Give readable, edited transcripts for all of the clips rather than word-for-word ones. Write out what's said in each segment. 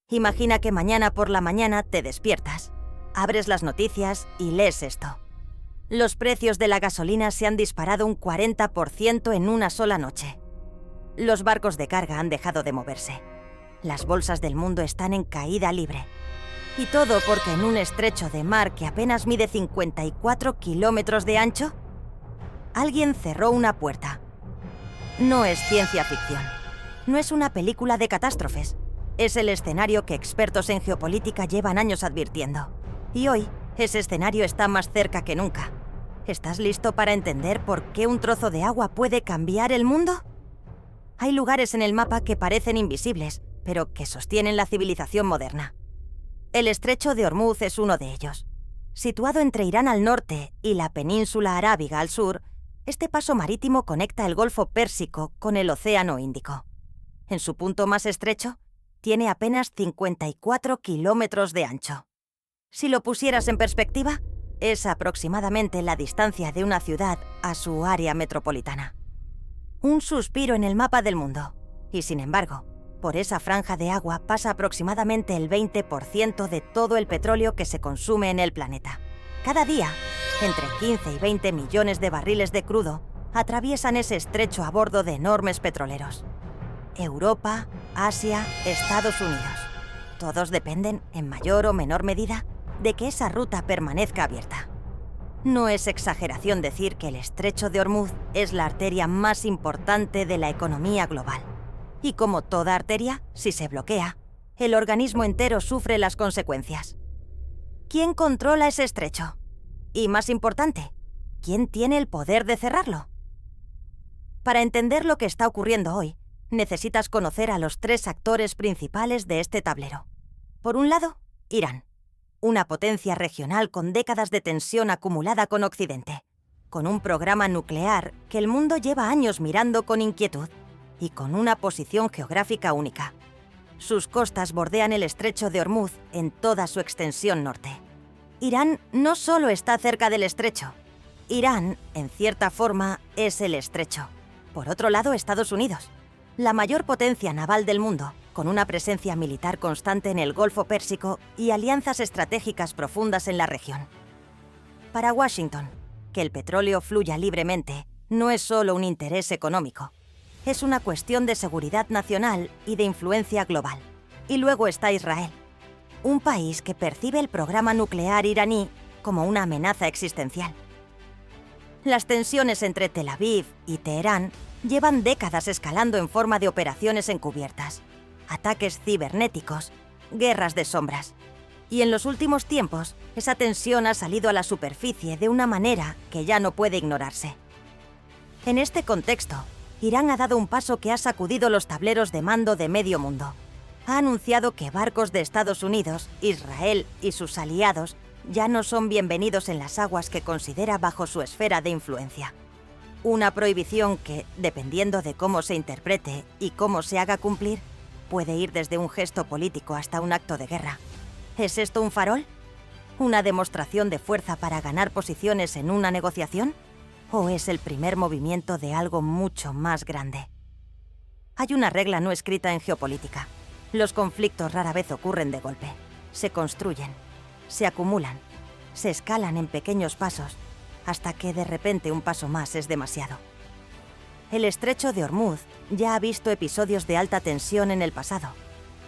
Imagina que mañana por la mañana te despiertas, abres las noticias y lees esto. Los precios de la gasolina se han disparado un 40% en una sola noche. Los barcos de carga han dejado de moverse. Las bolsas del mundo están en caída libre. Y todo porque en un estrecho de mar que apenas mide 54 kilómetros de ancho, alguien cerró una puerta. No es ciencia ficción. No es una película de catástrofes. Es el escenario que expertos en geopolítica llevan años advirtiendo. Y hoy, ese escenario está más cerca que nunca. ¿Estás listo para entender por qué un trozo de agua puede cambiar el mundo? Hay lugares en el mapa que parecen invisibles, pero que sostienen la civilización moderna. El estrecho de Ormuz es uno de ellos. Situado entre Irán al norte y la península arábiga al sur, este paso marítimo conecta el Golfo Pérsico con el Océano Índico. En su punto más estrecho, tiene apenas 54 kilómetros de ancho. Si lo pusieras en perspectiva, es aproximadamente la distancia de una ciudad a su área metropolitana. Un suspiro en el mapa del mundo. Y sin embargo, por esa franja de agua pasa aproximadamente el 20% de todo el petróleo que se consume en el planeta. Cada día, entre 15 y 20 millones de barriles de crudo atraviesan ese estrecho a bordo de enormes petroleros. Europa, Asia, Estados Unidos. Todos dependen, en mayor o menor medida, de que esa ruta permanezca abierta. No es exageración decir que el estrecho de Ormuz es la arteria más importante de la economía global. Y como toda arteria, si se bloquea, el organismo entero sufre las consecuencias. ¿Quién controla ese estrecho? Y más importante, ¿quién tiene el poder de cerrarlo? Para entender lo que está ocurriendo hoy, necesitas conocer a los tres actores principales de este tablero. Por un lado, Irán, una potencia regional con décadas de tensión acumulada con Occidente, con un programa nuclear que el mundo lleva años mirando con inquietud y con una posición geográfica única. Sus costas bordean el estrecho de Ormuz en toda su extensión norte. Irán no solo está cerca del estrecho. Irán, en cierta forma, es el estrecho. Por otro lado, Estados Unidos, la mayor potencia naval del mundo, con una presencia militar constante en el Golfo Pérsico y alianzas estratégicas profundas en la región. Para Washington, que el petróleo fluya libremente no es solo un interés económico, es una cuestión de seguridad nacional y de influencia global. Y luego está Israel, un país que percibe el programa nuclear iraní como una amenaza existencial. Las tensiones entre Tel Aviv y Teherán llevan décadas escalando en forma de operaciones encubiertas, ataques cibernéticos, guerras de sombras. Y en los últimos tiempos, esa tensión ha salido a la superficie de una manera que ya no puede ignorarse. En este contexto, Irán ha dado un paso que ha sacudido los tableros de mando de medio mundo. Ha anunciado que barcos de Estados Unidos, Israel y sus aliados ya no son bienvenidos en las aguas que considera bajo su esfera de influencia. Una prohibición que, dependiendo de cómo se interprete y cómo se haga cumplir, puede ir desde un gesto político hasta un acto de guerra. ¿Es esto un farol? ¿Una demostración de fuerza para ganar posiciones en una negociación? ¿O es el primer movimiento de algo mucho más grande? Hay una regla no escrita en geopolítica. Los conflictos rara vez ocurren de golpe. Se construyen, se acumulan, se escalan en pequeños pasos, hasta que de repente un paso más es demasiado. El estrecho de Ormuz ya ha visto episodios de alta tensión en el pasado.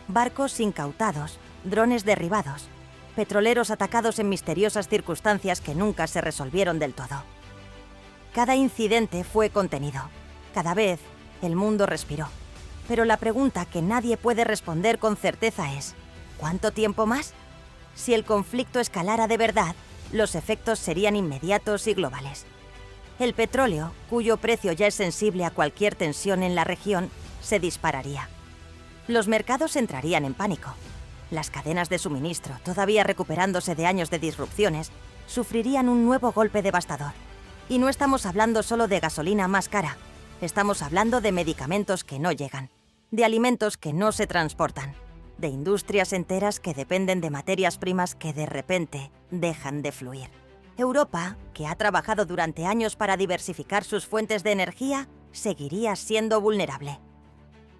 Barcos incautados, drones derribados, petroleros atacados en misteriosas circunstancias que nunca se resolvieron del todo. Cada incidente fue contenido. Cada vez, el mundo respiró. Pero la pregunta que nadie puede responder con certeza es: ¿cuánto tiempo más? Si el conflicto escalara de verdad, los efectos serían inmediatos y globales. El petróleo, cuyo precio ya es sensible a cualquier tensión en la región, se dispararía. Los mercados entrarían en pánico. Las cadenas de suministro, todavía recuperándose de años de disrupciones, sufrirían un nuevo golpe devastador. Y no estamos hablando solo de gasolina más cara. Estamos hablando de medicamentos que no llegan, de alimentos que no se transportan, de industrias enteras que dependen de materias primas que de repente dejan de fluir. Europa, que ha trabajado durante años para diversificar sus fuentes de energía, seguiría siendo vulnerable.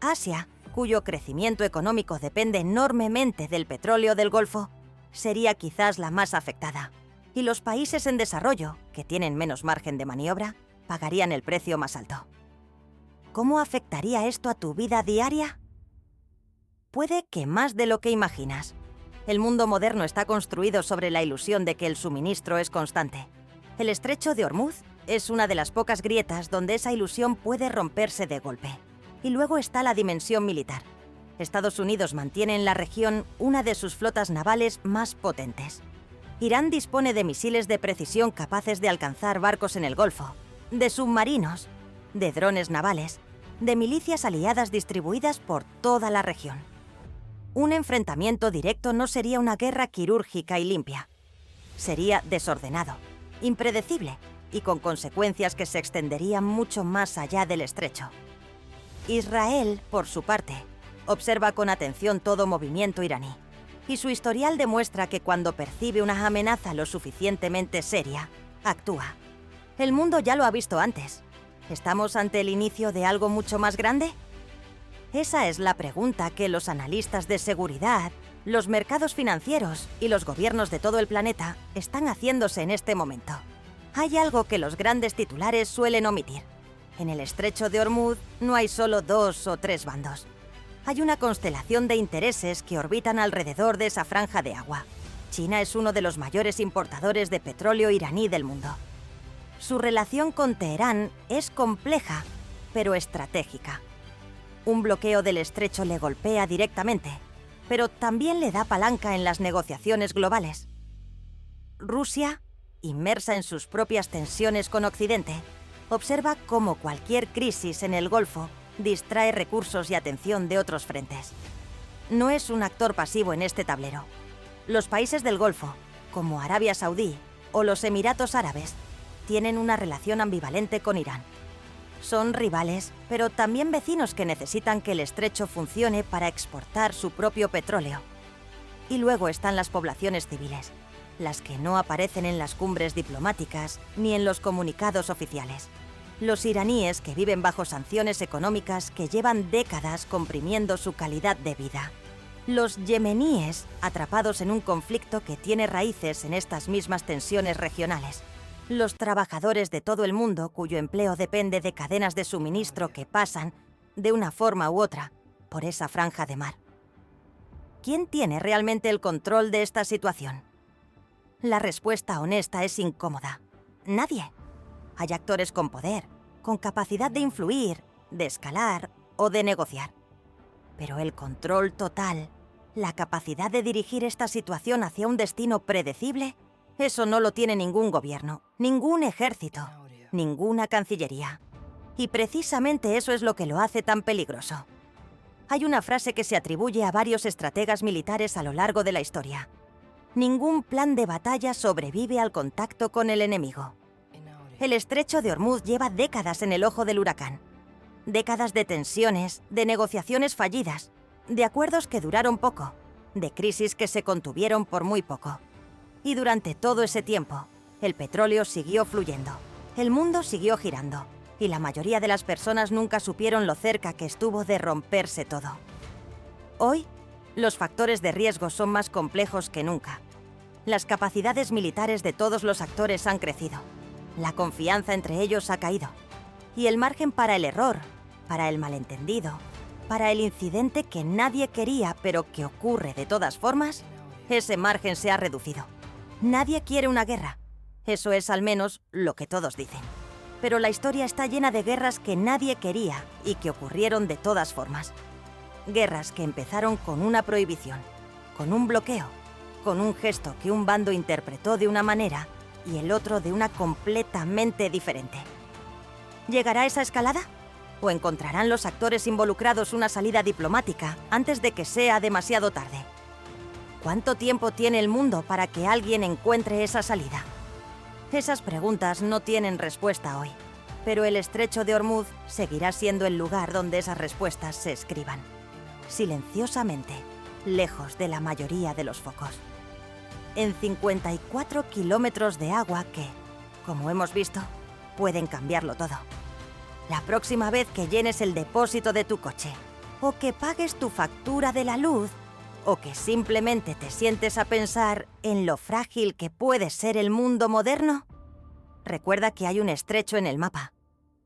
Asia, cuyo crecimiento económico depende enormemente del petróleo del Golfo, sería quizás la más afectada. Y los países en desarrollo, que tienen menos margen de maniobra, pagarían el precio más alto. ¿Cómo afectaría esto a tu vida diaria? Puede que más de lo que imaginas. El mundo moderno está construido sobre la ilusión de que el suministro es constante. El estrecho de Ormuz es una de las pocas grietas donde esa ilusión puede romperse de golpe. Y luego está la dimensión militar. Estados Unidos mantiene en la región una de sus flotas navales más potentes. Irán dispone de misiles de precisión capaces de alcanzar barcos en el Golfo, de submarinos, de drones navales, de milicias aliadas distribuidas por toda la región. Un enfrentamiento directo no sería una guerra quirúrgica y limpia. Sería desordenado, impredecible y con consecuencias que se extenderían mucho más allá del estrecho. Israel, por su parte, observa con atención todo movimiento iraní, y su historial demuestra que cuando percibe una amenaza lo suficientemente seria, actúa. El mundo ya lo ha visto antes. ¿Estamos ante el inicio de algo mucho más grande? Esa es la pregunta que los analistas de seguridad, los mercados financieros y los gobiernos de todo el planeta están haciéndose en este momento. Hay algo que los grandes titulares suelen omitir. En el estrecho de Ormuz no hay solo 2 o 3 bandos. Hay una constelación de intereses que orbitan alrededor de esa franja de agua. China es uno de los mayores importadores de petróleo iraní del mundo. Su relación con Teherán es compleja, pero estratégica. Un bloqueo del estrecho le golpea directamente, pero también le da palanca en las negociaciones globales. Rusia, inmersa en sus propias tensiones con Occidente, observa cómo cualquier crisis en el Golfo distrae recursos y atención de otros frentes. No es un actor pasivo en este tablero. Los países del Golfo, como Arabia Saudí o los Emiratos Árabes, tienen una relación ambivalente con Irán. Son rivales, pero también vecinos que necesitan que el estrecho funcione para exportar su propio petróleo. Y luego están las poblaciones civiles, las que no aparecen en las cumbres diplomáticas ni en los comunicados oficiales. Los iraníes que viven bajo sanciones económicas que llevan décadas comprimiendo su calidad de vida. Los yemeníes, atrapados en un conflicto que tiene raíces en estas mismas tensiones regionales. Los trabajadores de todo el mundo cuyo empleo depende de cadenas de suministro que pasan, de una forma u otra, por esa franja de mar. ¿Quién tiene realmente el control de esta situación? La respuesta honesta es incómoda. Nadie. Hay actores con poder, con capacidad de influir, de escalar o de negociar. Pero el control total, la capacidad de dirigir esta situación hacia un destino predecible, eso no lo tiene ningún gobierno, ningún ejército, ninguna cancillería. Y precisamente eso es lo que lo hace tan peligroso. Hay una frase que se atribuye a varios estrategas militares a lo largo de la historia. Ningún plan de batalla sobrevive al contacto con el enemigo. El estrecho de Ormuz lleva décadas en el ojo del huracán. Décadas de tensiones, de negociaciones fallidas, de acuerdos que duraron poco, de crisis que se contuvieron por muy poco. Y durante todo ese tiempo, el petróleo siguió fluyendo, el mundo siguió girando, y la mayoría de las personas nunca supieron lo cerca que estuvo de romperse todo. Hoy, los factores de riesgo son más complejos que nunca. Las capacidades militares de todos los actores han crecido, la confianza entre ellos ha caído, y el margen para el error, para el malentendido, para el incidente que nadie quería pero que ocurre de todas formas, ese margen se ha reducido. Nadie quiere una guerra. Eso es al menos lo que todos dicen. Pero la historia está llena de guerras que nadie quería y que ocurrieron de todas formas. Guerras que empezaron con una prohibición, con un bloqueo, con un gesto que un bando interpretó de una manera y el otro de una completamente diferente. ¿Llegará esa escalada? ¿O encontrarán los actores involucrados una salida diplomática antes de que sea demasiado tarde? ¿Cuánto tiempo tiene el mundo para que alguien encuentre esa salida? Esas preguntas no tienen respuesta hoy, pero el estrecho de Ormuz seguirá siendo el lugar donde esas respuestas se escriban, silenciosamente, lejos de la mayoría de los focos. En 54 kilómetros de agua que, como hemos visto, pueden cambiarlo todo. La próxima vez que llenes el depósito de tu coche, o que pagues tu factura de la luz, o que simplemente te sientes a pensar en lo frágil que puede ser el mundo moderno, recuerda que hay un estrecho en el mapa.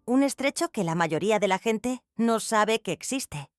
Un estrecho que la mayoría de la gente no sabe que existe.